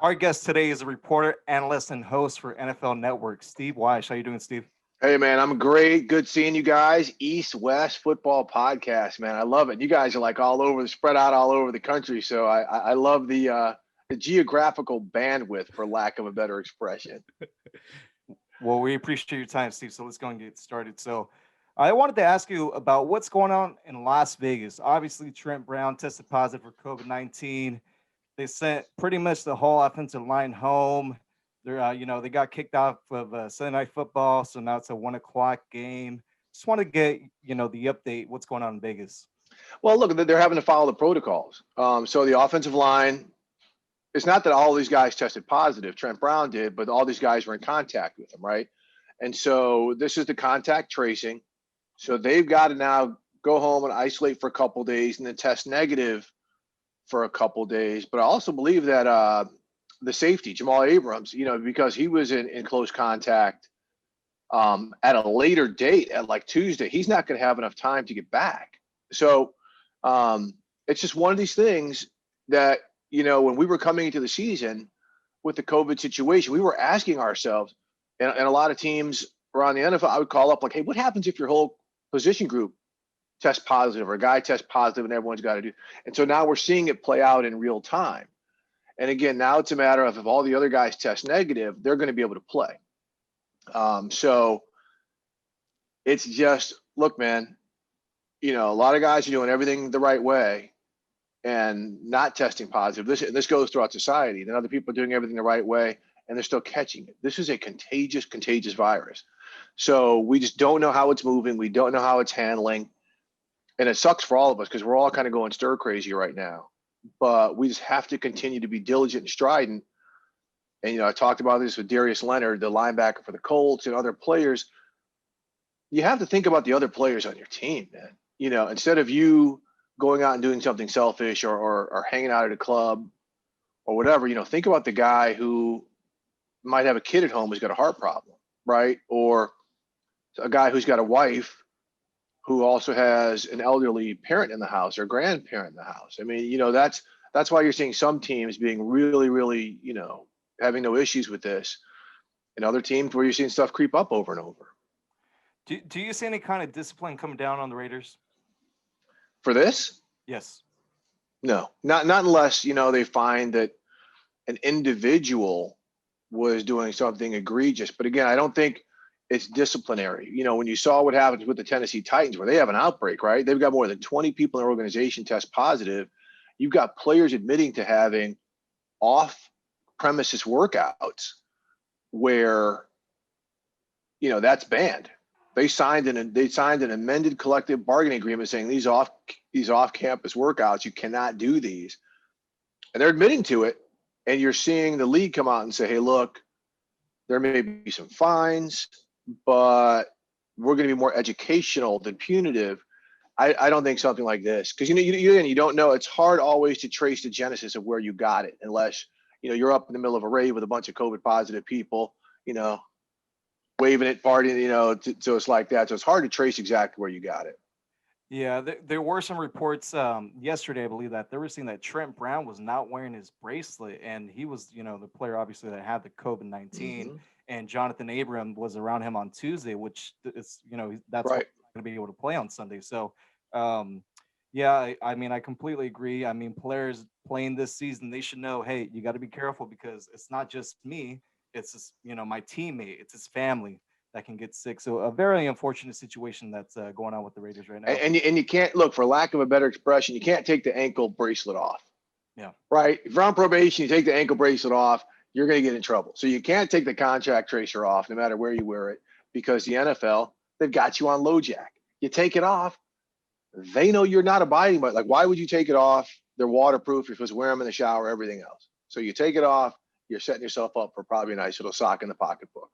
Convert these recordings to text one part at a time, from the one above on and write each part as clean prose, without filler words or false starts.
Our guest today is a reporter, analyst, and host for NFL Network, Steve Wyche. How you doing, Steve? Hey man, I'm great. Good seeing you guys. East West Football Podcast, man. I love it. You guys are like all over, spread out all over the country. So I love the geographical bandwidth, for lack of a better expression. Well, we appreciate your time, Steve. So let's go and get started. So I wanted to ask you about what's going on in Las Vegas. Obviously, Trent Brown tested positive for COVID-19. They sent pretty much the whole offensive line home. They got kicked off of Sunday Night Football, so now it's a 1 o'clock game. Just want to get the update. What's going on in Vegas? Well, look, they're having to follow the protocols. So the offensive line. It's not that all these guys tested positive. Trent Brown did, but all these guys were in contact with him, right? And so this is the contact tracing. So they've got to now go home and isolate for a couple of days and then test negative for a couple of days. But I also believe that the safety, Jamal Abrams, because he was in close contact at a later date, at like Tuesday, he's not going to have enough time to get back. So it's just one of these things that, when we were coming into the season with the COVID situation, we were asking ourselves, and a lot of teams around the NFL, I would call up like, hey, what happens if your whole position group tests positive or a guy tests positive and everyone's got to do? And so now we're seeing it play out in real time. And again, now it's a matter of if all the other guys test negative, they're going to be able to play. So it's just, look, man, a lot of guys are doing everything the right way and not testing positive. This goes throughout society. Then other people are doing everything the right way and they're still catching it. This is a contagious virus. So we just don't know how it's moving. We don't know how it's handling. And it sucks for all of us because we're all kind of going stir crazy right now. But we just have to continue to be diligent and strident. And, I talked about this with Darius Leonard, the linebacker for the Colts, and other players. You have to think about the other players on your team, man. Instead of you going out and doing something selfish or hanging out at a club or whatever, think about the guy who might have a kid at home who's got a heart problem, right? Or a guy who's got a wife who also has an elderly parent in the house or grandparent in the house. I mean, that's why you're seeing some teams being really, really, having no issues with this, and other teams where you're seeing stuff creep up over and over. Do you see any kind of discipline coming down on the Raiders? For this, Yes. no, not unless they find that an individual was doing something egregious. But again, I don't think it's disciplinary. When you saw what happens with the Tennessee Titans, where they have an outbreak, right? They've got more than 20 people in their organization test positive. You've got players admitting to having off premises workouts where, that's banned. They signed an amended collective bargaining agreement saying these off campus workouts, you cannot do these. And they're admitting to it. And you're seeing the league come out and say, hey, look, there may be some fines, but we're going to be more educational than punitive. I don't think something like this, because you don't know. It's hard always to trace the genesis of where you got it, unless you're up in the middle of a rave with a bunch of COVID positive people, waving it, partying, so it's like that. So it's hard to trace exactly where you got it. Yeah, there were some reports yesterday, I believe, that they were saying that Trent Brown was not wearing his bracelet, and he was, the player obviously that had the COVID-19, Mm-hmm. and Jonathan Abram was around him on Tuesday, which is, that's why Right. he's going to be able to play on Sunday. So, um, yeah, I mean, I completely agree. I mean, players playing this season, they should know, hey, you got to be careful because it's not just me, it's just, my teammate, it's his family that can get sick. So a very unfortunate situation that's going on with the Raiders right And, now. and you can't look, for lack of a better expression, you can't take the ankle bracelet off. Yeah. Right? If you're on probation, you take the ankle bracelet off, you're going to get in trouble. So you can't take the contract tracer off, no matter where you wear it, because the NFL, they've got you on low jack. You take it off, they know you're not abiding by it. Like, why would you take it off? They're waterproof. You're supposed to wear them in the shower, everything else. So you take it off, you're setting yourself up for probably a nice little sock in the pocketbook.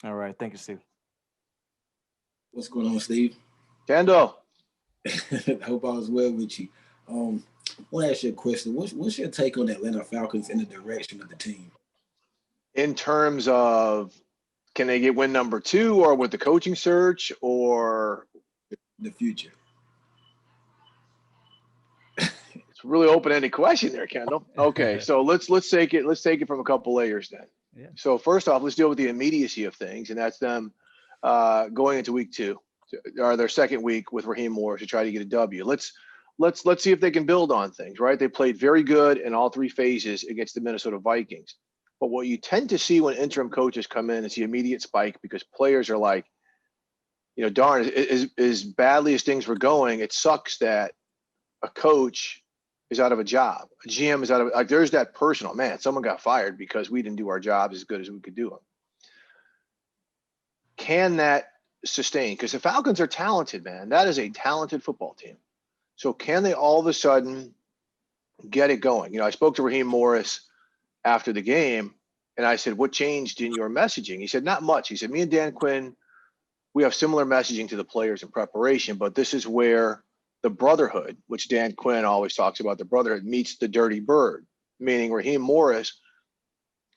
All right. Thank you, Steve. What's going on, Steve? Tendo, Hope all is well with you. I want to ask you a question. What's your take on the Atlanta Falcons and the direction of the team? in terms of, can they get win number two, or with the coaching search, or The future. It's a really open-ended question there, Kendall. Okay, so let's take it from a couple layers then. Yeah. So first off, let's deal with the immediacy of things, and that's them going into week 2 or their second week with Raheem Morris to try to get a W. Let's see if they can build on things, right? They played very good in all 3 phases against the Minnesota Vikings. But what you tend to see when interim coaches come in is the immediate spike because players are like, darn, as badly as things were going, it sucks that a coach is out of a job. A GM is out of, like, there's that personal, man, someone got fired because we didn't do our jobs as good as we could do them. Can that sustain? Because the Falcons are talented, man. That is a talented football team. So can they all of a sudden get it going? I spoke to Raheem Morris after the game, and I said, what changed in your messaging? He said, not much. He said, me and Dan Quinn, we have similar messaging to the players in preparation, but this is where the brotherhood, which Dan Quinn always talks about, the brotherhood meets the dirty bird, meaning Raheem Morris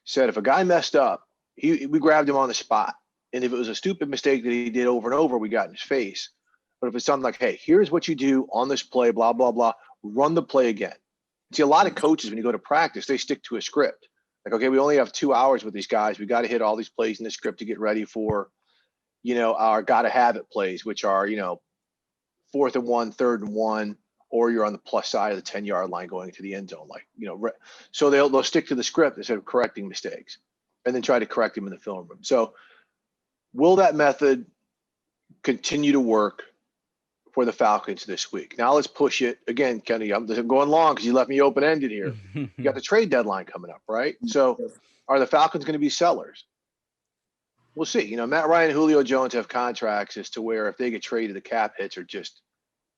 said if a guy messed up, we grabbed him on the spot. And if it was a stupid mistake that he did over and over, we got in his face. But if it's something like, hey, here's what you do on this play, blah, blah, blah, run the play again. See, a lot of coaches, when you go to practice, they stick to a script. Like, okay, we only have 2 hours with these guys. We got to hit all these plays in the script to get ready for, our got to have it plays, which are, 4th and 1, 3rd and 1, or you're on the plus side of the 10-yard line going to the end zone. Like, so they'll stick to the script instead of correcting mistakes and then try to correct them in the film room. So will that method continue to work for the Falcons this week? Now let's push it again, Kenny. I'm going long because you left me open-ended here. You got the trade deadline coming up, right? So are the Falcons going to be sellers? We'll see. Matt Ryan and Julio Jones have contracts as to where if they get traded, the cap hits are just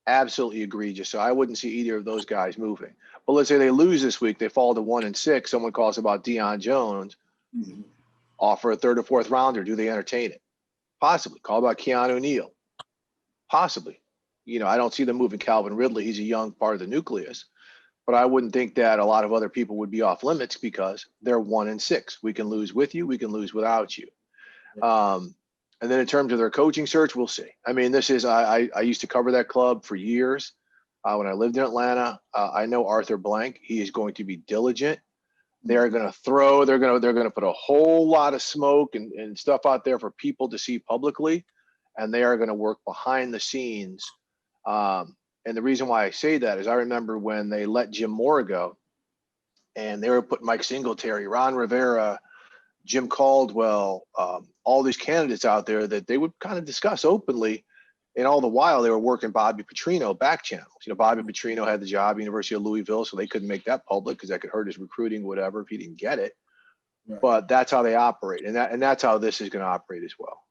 absolutely egregious. So I wouldn't see either of those guys moving. But let's say they lose this week, they fall to 1-6. Someone calls about Deion Jones, offer a 3rd or 4th rounder. Do they entertain it? Possibly. Call about Keanu Neal. Possibly. I don't see them moving Calvin Ridley. He's a young part of the nucleus. But I wouldn't think that a lot of other people would be off limits because they're 1-6. We can lose with you. We can lose without you. And then in terms of their coaching search, we'll see. I mean, this is, I used to cover that club for years when I lived in Atlanta. I know Arthur Blank. He is going to be diligent. They're going to they're going to put a whole lot of smoke and stuff out there for people to see publicly. And they are going to work behind the scenes. And the reason why I say that is I remember when they let Jim Mora go and they were putting Mike Singletary, Ron Rivera, Jim Caldwell, all these candidates out there that they would kind of discuss openly. And all the while they were working Bobby Petrino back channels. Bobby Petrino had the job, University of Louisville, so they couldn't make that public because that could hurt his recruiting, whatever, if he didn't get it. Right. But that's how they operate. And that's how this is going to operate as well.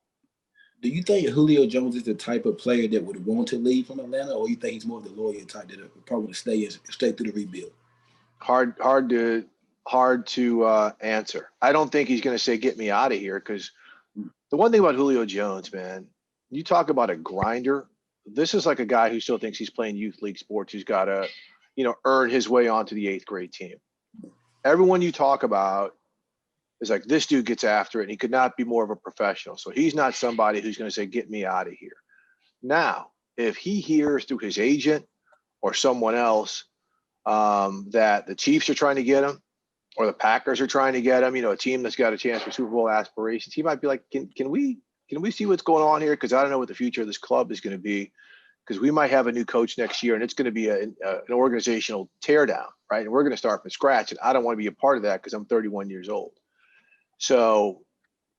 Do you think Julio Jones is the type of player that would want to leave from Atlanta, or you think he's more of the loyal type that would probably stay through the rebuild? Hard to answer. I don't think he's going to say, get me out of here, because the one thing about Julio Jones, man, you talk about a grinder. This is like a guy who still thinks he's playing youth league sports. He's got to, earn his way onto the 8th grade team. Everyone you talk about is like, this dude gets after it, and he could not be more of a professional. So he's not somebody who's going to say, get me out of here. Now, if he hears through his agent or someone else that the Chiefs are trying to get him, or the Packers are trying to get him, a team that's got a chance for Super Bowl aspirations, he might be like, can we see what's going on here? Because I don't know what the future of this club is going to be, because we might have a new coach next year, and it's going to be an organizational teardown, right? And we're going to start from scratch, and I don't want to be a part of that because I'm 31 years old. So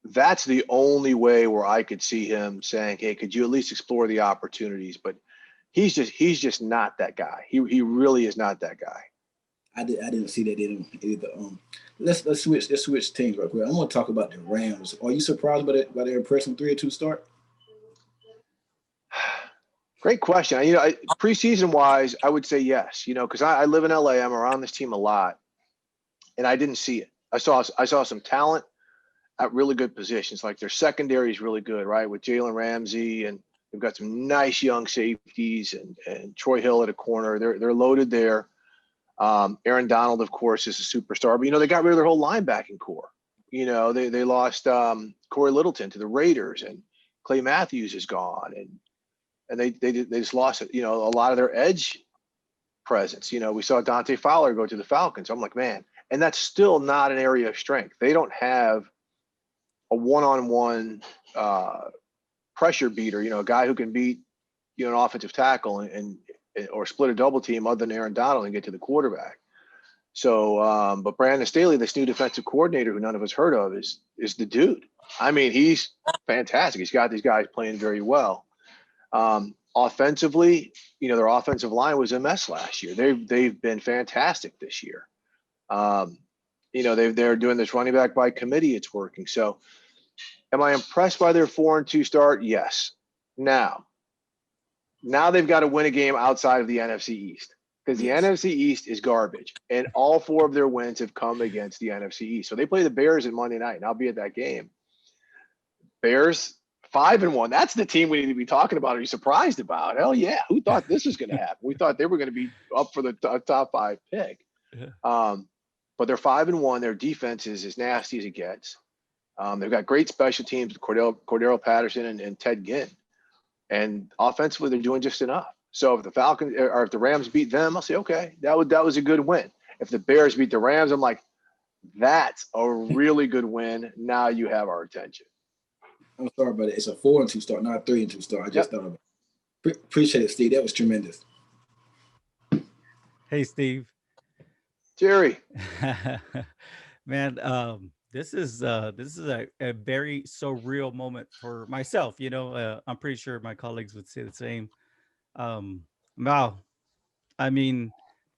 that's the only way where I could see him saying, hey, could you at least explore the opportunities? But he's just not that guy. He really is not that guy. I didn't see that either. Let's switch teams real quick. I want to talk about the Rams. Are you surprised by their impressive 3-2 start? Great question. Preseason wise, I would say yes. Because I live in LA. I'm around this team a lot, and I didn't see it. I saw some talent at really good positions. Like their secondary is really good, right? With Jalen Ramsey, and they've got some nice young safeties, and Troy Hill at a corner. They're loaded there. Aaron Donald, of course, is a superstar, but they got rid of their whole linebacking core. They lost Corey Littleton to the Raiders, and Clay Matthews is gone, and they just lost a lot of their edge presence. You know, we saw Dante Fowler go to the Falcons. I'm like, man, and that's still not an area of strength. They don't have a one-on-one pressure beater, you know, a guy who can beat, you know, an offensive tackle and or split a double team other than Aaron Donald and get to the quarterback. So, but Brandon Staley, this new defensive coordinator who none of us heard of, is the dude. I mean, he's fantastic. He's got these guys playing very well. Offensively, you know, their offensive line was a mess last year. They've been fantastic this year. You know, they're doing this running back by committee. It's working. So, am I impressed by their 4-2 start? Yes. Now they've got to win a game outside of the NFC East, because the NFC East is garbage, and all 4 of their wins have come against the NFC East. So they play the Bears on Monday night, and I'll be at that game. Bears 5-1. That's the team we need to be talking about. Are you surprised about? Hell yeah! Who thought this was going to happen? We thought they were going to be up for the top 5 pick. Yeah. But they're 5-1. Their defense is as nasty as it gets. They've got great special teams, Cordero Patterson and Ted Ginn. And offensively, they're doing just enough. So if the Falcons or if the Rams beat them, I'll say, okay, that was a good win. If the Bears beat the Rams, I'm like, that's a really good win. Now you have our attention. I'm sorry, but it's a 4-2 start, not a 3-2 start. I just thought of it. Appreciate it, Steve. That was tremendous. Hey, Steve. Jerry. Man, this is a very surreal moment for myself. You know, I'm pretty sure my colleagues would say the same. Wow. I mean,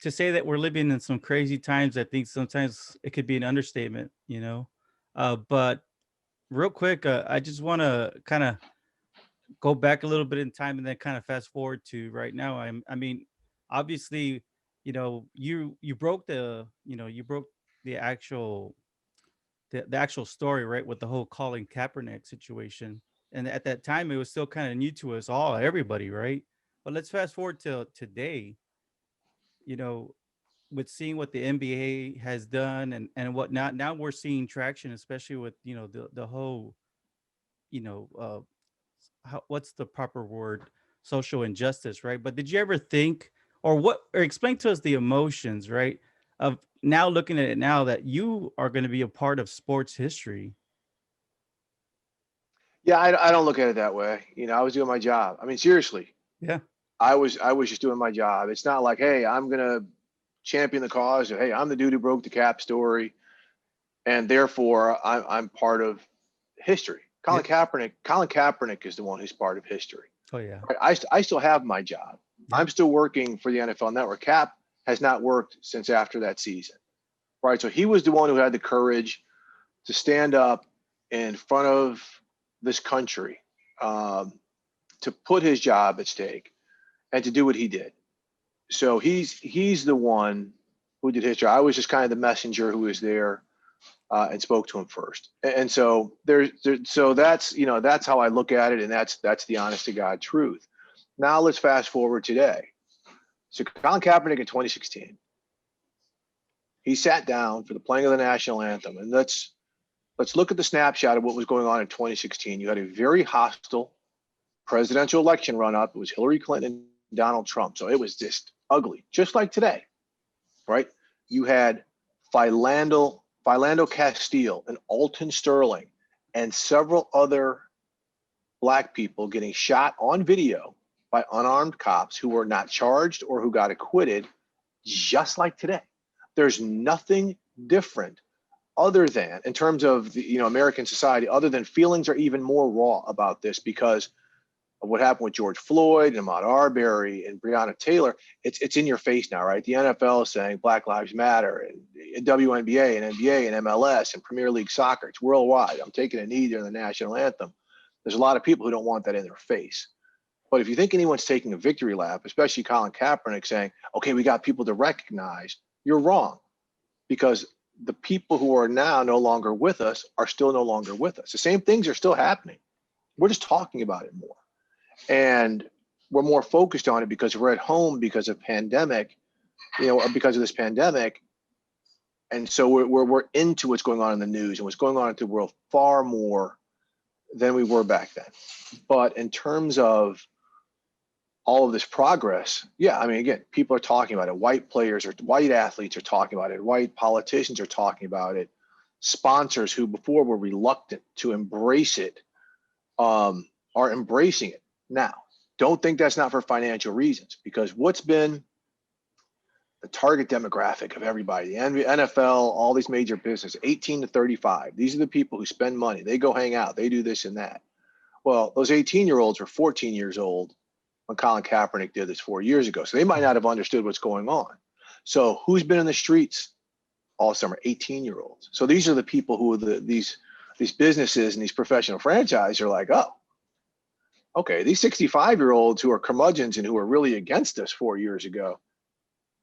to say that we're living in some crazy times, I think sometimes it could be an understatement, you know. But real quick, I just want to kind of go back a little bit in time and then kind of fast forward to right now. I mean, obviously, you know, you broke the actual the actual story, right, with the whole Colin Kaepernick situation. And at that time, it was still kind of new to us all, everybody, right? But let's fast forward to today, you know, with seeing what the NBA has done and whatnot. Now we're seeing traction, especially with, you know, the whole, you know, what's the proper word? Social injustice, right? But did you ever think, or explain to us the emotions, right, of now looking at it now that you are going to be a part of sports history? Yeah, I don't look at it that way. You know, I was doing my job. I mean, seriously. Yeah. I was just doing my job. It's not like, hey, I'm gonna champion the cause, or hey, I'm the dude who broke the cap story, and therefore I'm part of history. Colin Kaepernick is the one who's part of history. Oh yeah. Right? I still have my job. Yeah. I'm still working for the NFL Network. Cap has not worked since after that season. Right. So he was the one who had the courage to stand up in front of this country, to put his job at stake and to do what he did. So he's the one who did history. I was just kind of the messenger who was there and spoke to him first. And so so that's, you know, that's how I look at it. And that's the honest to God truth. Now let's fast forward today. So Colin Kaepernick in 2016, he sat down for the playing of the national anthem. And let's look at the snapshot of what was going on in 2016. You had a very hostile presidential election run up. It was Hillary Clinton and Donald Trump. So it was just ugly, just like today, right? You had Philando Castile and Alton Sterling and several other Black people getting shot on video by unarmed cops who were not charged or who got acquitted, just like today. There's nothing different other than, in terms of the, you know, American society, other than feelings are even more raw about this because of what happened with George Floyd and Ahmaud Arbery and Breonna Taylor. It's in your face now, right? The NFL is saying Black Lives Matter, and WNBA and NBA and MLS and Premier League soccer. It's worldwide. I'm taking a knee during the national anthem. There's a lot of people who don't want that in their face. But if you think anyone's taking a victory lap, especially Colin Kaepernick saying, okay, we got people to recognize, you're wrong, because the people who are now no longer with us are still no longer with us. The same things are still happening. We're just talking about it more. And we're more focused on it because we're at home because of pandemic, you know, because of this pandemic. And so we're into what's going on in the news and what's going on in the world far more than we were back then. But in terms of all of this progress, yeah, I mean, again, people are talking about it. White players or white athletes are talking about it. White politicians are talking about it. Sponsors who before were reluctant to embrace it are embracing it now. Don't think that's not for financial reasons, because what's been the target demographic of everybody, the NFL, all these major businesses, 18 to 35. These are the people who spend money. They go hang out. They do this and that. Well, those 18-year-olds were 14 years old when Colin Kaepernick did this 4 years ago. So they might not have understood what's going on. So who's been in the streets all summer? 18-year-olds. So these are the people who are these businesses and these professional franchises are like, oh, okay, these 65-year-olds who are curmudgeons and who are really against us 4 years ago,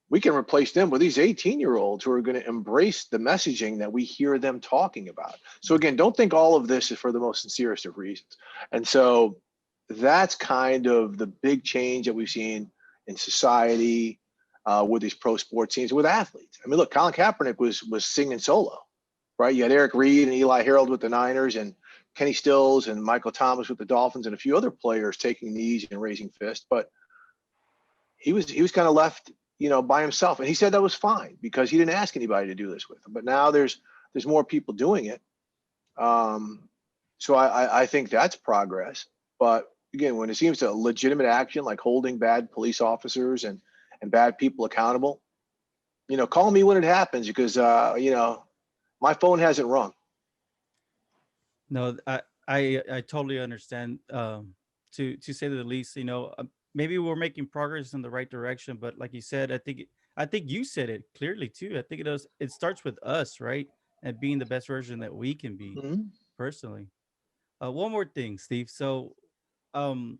we can replace them with these 18-year-olds who are going to embrace the messaging that we hear them talking about. So again, don't think all of this is for the most sincerest of reasons. And so that's kind of the big change that we've seen in society with these pro sports teams, with athletes. I mean, look, Colin Kaepernick was singing solo, right? You had Eric Reed and Eli Harold with the Niners, and Kenny Stills and Michael Thomas with the Dolphins, and a few other players taking knees and raising fists. But he was kind of left, by himself. And he said that was fine because he didn't ask anybody to do this with him. But now there's more people doing it. So I think that's progress. But again, when it seems to legitimate action, like holding bad police officers and bad people accountable, call me when it happens, because, my phone hasn't rung. No, I totally understand. To say the least, maybe we're making progress in the right direction, but like you said, I think you said it clearly too. I think it starts with us, right, and being the best version that we can be Mhm. personally. One more thing, Steve. So, um,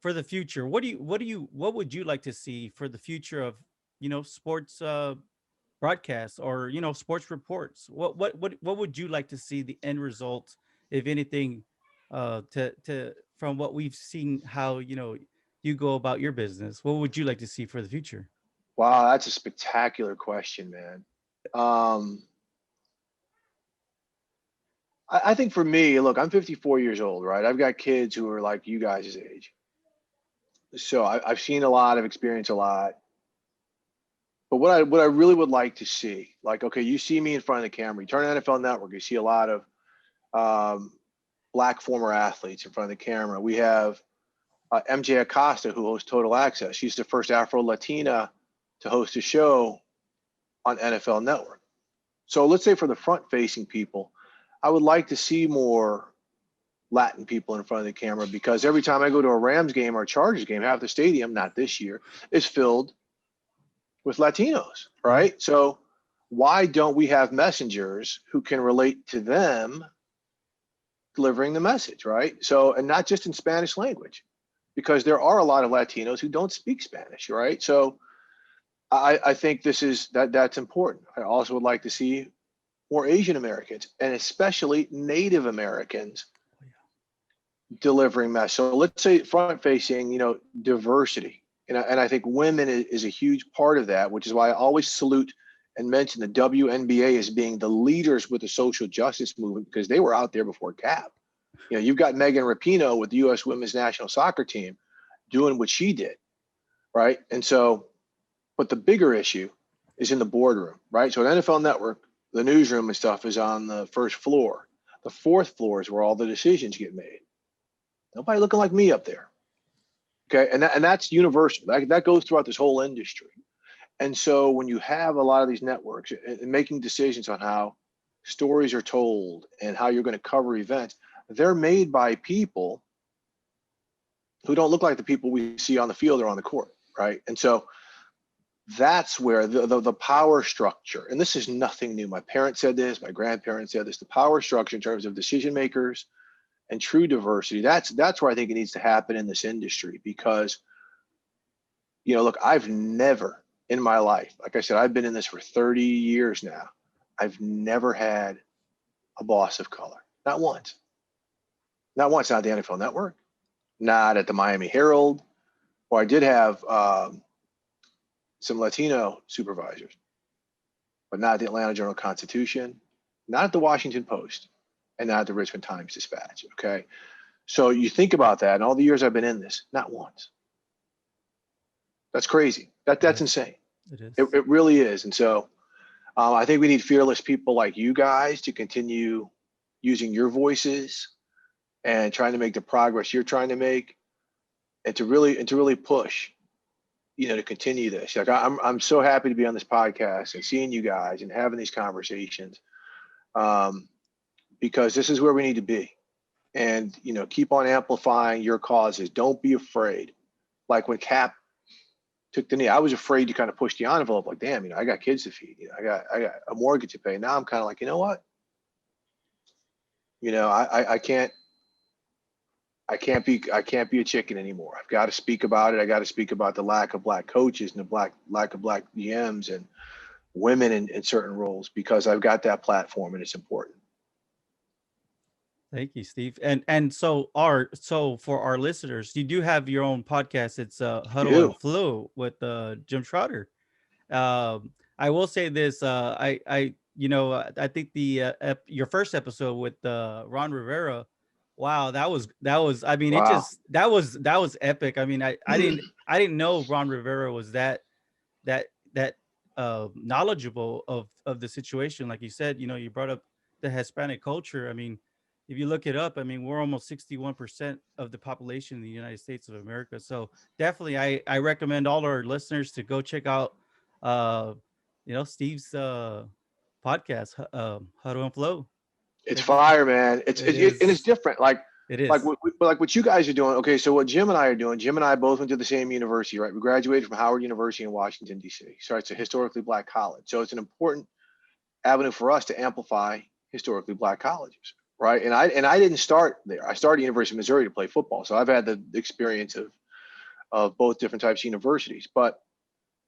for the future, what would you like to see for the future of sports broadcasts, or sports reports? What would you like to see the end result, if anything, to from what we've seen, how you go about your business? What would you like to see for the future? Wow, that's a spectacular question, man. Um, I think for me, look, I'm 54 years old, right? I've got kids who are like you guys' age. So I've seen a lot, I've experienced a lot. But what I really would like to see, like, okay, you see me in front of the camera, you turn on NFL Network, you see a lot of um, black former athletes in front of the camera. We have MJ Acosta, who hosts Total Access. She's the first Afro-Latina to host a show on NFL Network. So let's say for the front-facing people, I would like to see more Latin people in front of the camera, because every time I go to a Rams game or a Chargers game, half the stadium, not this year, is filled with Latinos, right? So why don't we have messengers who can relate to them delivering the message, right? So, and not just in Spanish language, because there are a lot of Latinos who don't speak Spanish, right? So I think that's important. I also would like to see more Asian Americans, and especially Native Americans, delivering message. So let's say front facing, diversity. And I think women is a huge part of that, which is why I always salute and mention the WNBA as being the leaders with the social justice movement, because they were out there before Cap. You've got Megan Rapinoe with the U.S. Women's National Soccer Team doing what she did, right? And so, but the bigger issue is in the boardroom, right? So at NFL Network, the newsroom and stuff is on the first floor. The fourth floor is where all the decisions get made. Nobody looking like me up there. Okay, and that's universal. That goes throughout this whole industry. And so when you have a lot of these networks and making decisions on how stories are told and how you're going to cover events, they're made by people who don't look like the people we see on the field or on the court, right? And so that's where the power structure, and this is nothing new. My parents said this, my grandparents said this, the power structure in terms of decision makers and true diversity, that's where I think it needs to happen in this industry. Because, look, I've never in my life, like I said, I've been in this for 30 years now, I've never had a boss of color. Not once. Not once, not at the NFL Network, not at the Miami Herald, or I did have some Latino supervisors, but not at the Atlanta Journal-Constitution, not at the Washington Post, and not at the Richmond Times-Dispatch, okay? So you think about that, and all the years I've been in this, not once. That's crazy. That's insane. It is. It really is. And so I think we need fearless people like you guys to continue using your voices and trying to make the progress you're trying to make, and to really push, to continue this. Like I'm so happy to be on this podcast and seeing you guys and having these conversations, because this is where we need to be. And keep on amplifying your causes. Don't be afraid. Like when Cap took the knee, I was afraid to kind of push the envelope. Like, damn, I got kids to feed. I got a mortgage to pay. Now I'm kind of like, you know what? I can't be a chicken anymore. I've got to speak about it. I got to speak about the lack of Black coaches and the lack of Black GMs and women in certain roles, because I've got that platform and it's important. Thank you, Steve. And so for our listeners, you do have your own podcast. It's Huddle and Flow with Jim Trotter. I will say this. I think your first episode with Ron Rivera. Wow, that was. I mean, Wow. that was epic. I mean, I didn't know Ron Rivera was that knowledgeable of the situation. Like you said, you brought up the Hispanic culture. I mean, if you look it up, I mean, we're almost 61% of the population in the United States of America. So definitely, I recommend all our listeners to go check out, Steve's podcast, Huddle and Flow. It's fire, man. And it's different. Like it is. Like what you guys are doing. Okay, so what Jim and I are doing. Jim and I both went to the same university, right? We graduated from Howard University in Washington, D.C. So it's a historically Black college. So it's an important avenue for us to amplify historically Black colleges. Right. And I didn't start there. I started at University of Missouri to play football. So I've had the experience of both different types of universities. But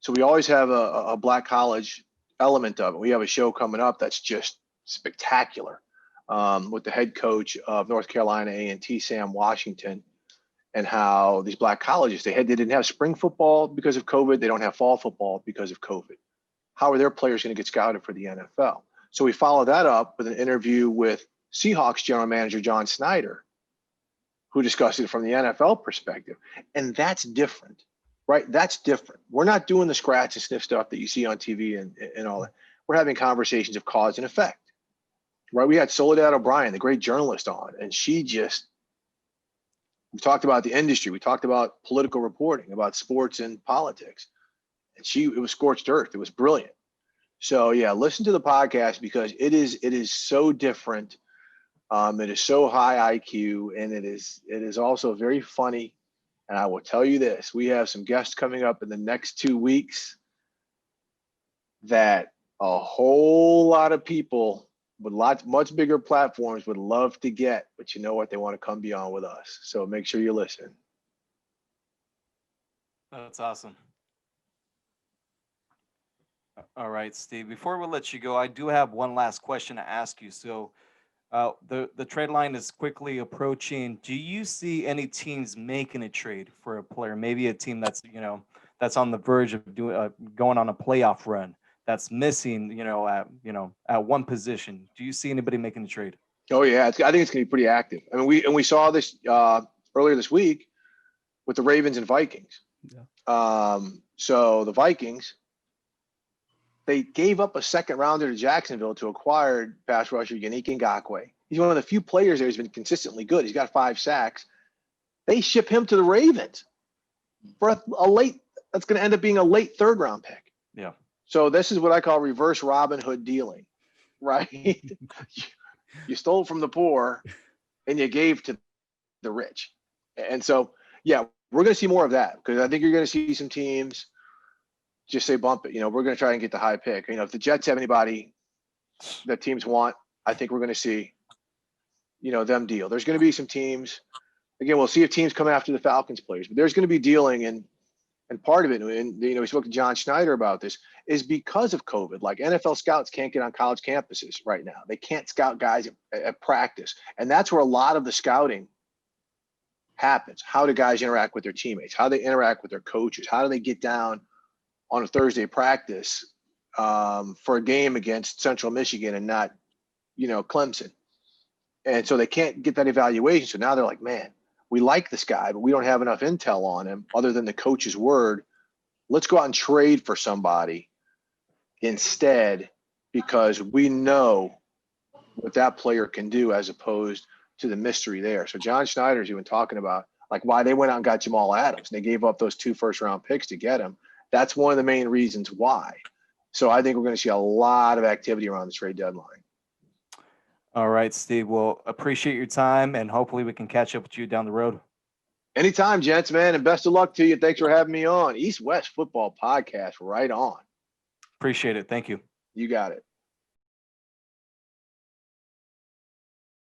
so we always have a Black college element of it. We have a show coming up that's just spectacular, with the head coach of North Carolina A&T, Sam Washington, and how these Black colleges, they didn't have spring football because of COVID. They don't have fall football because of COVID. How are their players going to get scouted for the NFL? So we follow that up with an interview with Seahawks general manager John Snyder, who discussed it from the NFL perspective. And that's different, right? That's different. We're not doing the scratch and sniff stuff that you see on TV and all that. We're having conversations of cause and effect, right? We had Soledad O'Brien, the great journalist, on, and we talked about the industry. We talked about political reporting, about sports and politics. And it was scorched earth. It was brilliant. So yeah, listen to the podcast, because it is so different. It is so high IQ, and it is also very funny. And I will tell you this, we have some guests coming up in the next 2 weeks that a whole lot of people with much bigger platforms would love to get, but you know what? They want to come beyond with us. So make sure you listen. That's awesome. All right, Steve, before we let you go, I do have one last question to ask you. So the trade line is quickly approaching. Do you see any teams making a trade for a player? Maybe a team that's that's on the verge of going on a playoff run, that's missing at one position. Do you see anybody making a trade? Oh yeah, I think it's going to be pretty active. I mean, we saw this earlier this week with the Ravens and Vikings. Yeah. So the Vikings, they gave up a second rounder to Jacksonville to acquire pass rusher Yannick Ngakoue. He's one of the few players there who's been consistently good. He's got 5 sacks. They ship him to the Ravens for a late, that's going to end up being a late 3rd round pick. Yeah. So this is what I call reverse Robin Hood dealing, right? You stole from the poor and you gave to the rich. And so, yeah, we're going to see more of that, because I think you're going to see some teams just say bump it. We're going to try and get the high pick. If the Jets have anybody that teams want, I think we're going to see, them deal. There's going to be some teams. Again, we'll see if teams come after the Falcons players, but there's going to be dealing, and part of it, and we spoke to John Schneider about this, is because of COVID. Like, NFL scouts can't get on college campuses right now. They can't scout guys at practice, and that's where a lot of the scouting happens. How do guys interact with their teammates? How do they interact with their coaches? How do they get down on a Thursday practice for a game against Central Michigan and not, Clemson? And so they can't get that evaluation. So now they're like, man, we like this guy, but we don't have enough intel on him other than the coach's word let's go out and trade for somebody instead, because we know what that player can do as opposed to the mystery there. So John Schneider's even talking about like why they went out and got Jamal Adams. And they gave up those 2 first-round picks to get him. That's one of the main reasons why. So I think we're going to see a lot of activity around the trade deadline. All right, Steve. Well, appreciate your time, and hopefully we can catch up with you down the road. Anytime, gents, man, and best of luck to you. Thanks for having me on East West Football Podcast. Right on. Appreciate it. Thank you. You got it.